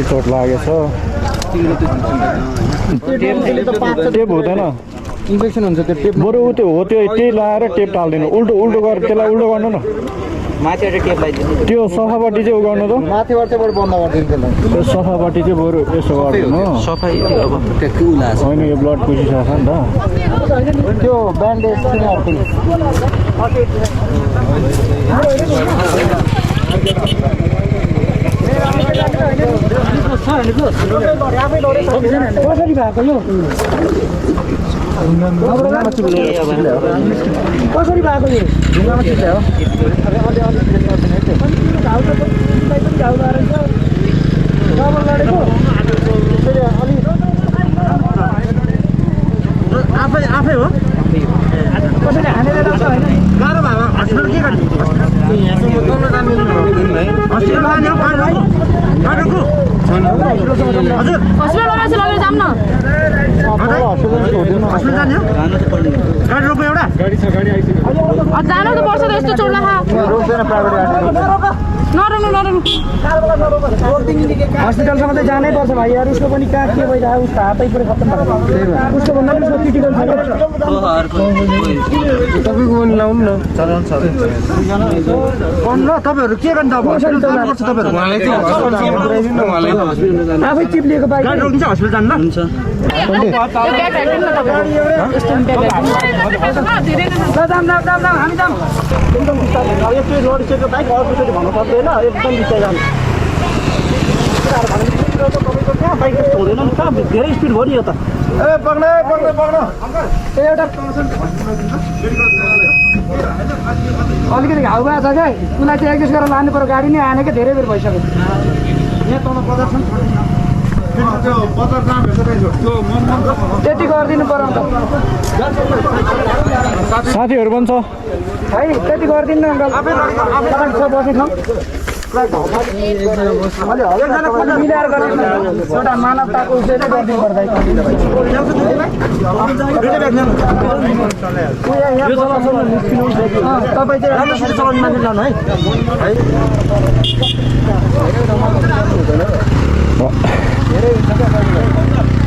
चोट लागेछ टेप हुँदैन इन्फेक्सन हुन्छ त्यो टेप बरु त्यो हो त्यो त्यही लाएर टेप टाल्दिनु उल्टो उल्टो गरेर त्यसलाई उल्टो गर्नु न माथिबाट टेप लगाइदिनु त्यो सफापट्टि चाहिँ उ गर्नु त माथिबाट चाहिँ बरु बन्द गरिदिनु त्यसलाई त्यो सफापट्टि चाहिँ बरु यसो गरिदिनु सफाइ अब ट्याक्कै उलाछ होइन यो ब्लड पुसिसक्छ नि त त्यो ब्यान्डेज किन अर्को कसरी भएको यो कसरी भएको यो ढुङ्गामा चिप्ले हो आफै आफै हो कसैले हानेर लाग्छ होइन गाह्रो भयो हस्पिटल के गर्ने जानु त पर्छ त यस्तो चोट हस्पिटलसम्म चाहिँ जानै पर्छ भाइ यार उसको पनि कहाँ के भइरहेको उसको हातै पुरै खत्तम भएको उसको भन्दा पनि उसको क्रिटिकल छ तपाईँको पनि लाउनु न चलाउनु ल तपाईँहरू के गर्नु अब हस्पिटल जानुपर्छ तपाईँहरू आफै चिप्लिएको बाइक रोकिन्छ हस्पिटल जानु हुन्छ हामी जाऊँ एकदम बिस्तारै यस्तो रोड सेको बाइक अर्कोचोटि भन्नु पर्दैन एकदम बिस्तारै जानु तपाईँको कहाँ बाइक त्यस्तो हुँदैन नि कहाँ धेरै स्पिड भयो नि यो त ए पक्न एउटा अलिकति घाउ भएको छ क्या उसलाई चाहिँ एडजस्ट गरेर लानु पर्यो गाडी नै आएन क्या धेरै बेर भइसक्यो यहाँ तल बजार छ त्यति गरिदिनु पर्यो अन्त साथीहरू पनि छ है त्यति गरिदिनु न अङ्कल छ बस्ने ठाउँ मिलाएर गरिदिनु एउटा मानवताको उयो चाहिँ गरिदिनु पर्छ तपाईँ चाहिँ राम्रोसित चलाउने मान्छे लानु है धेरै हुन्छ क्या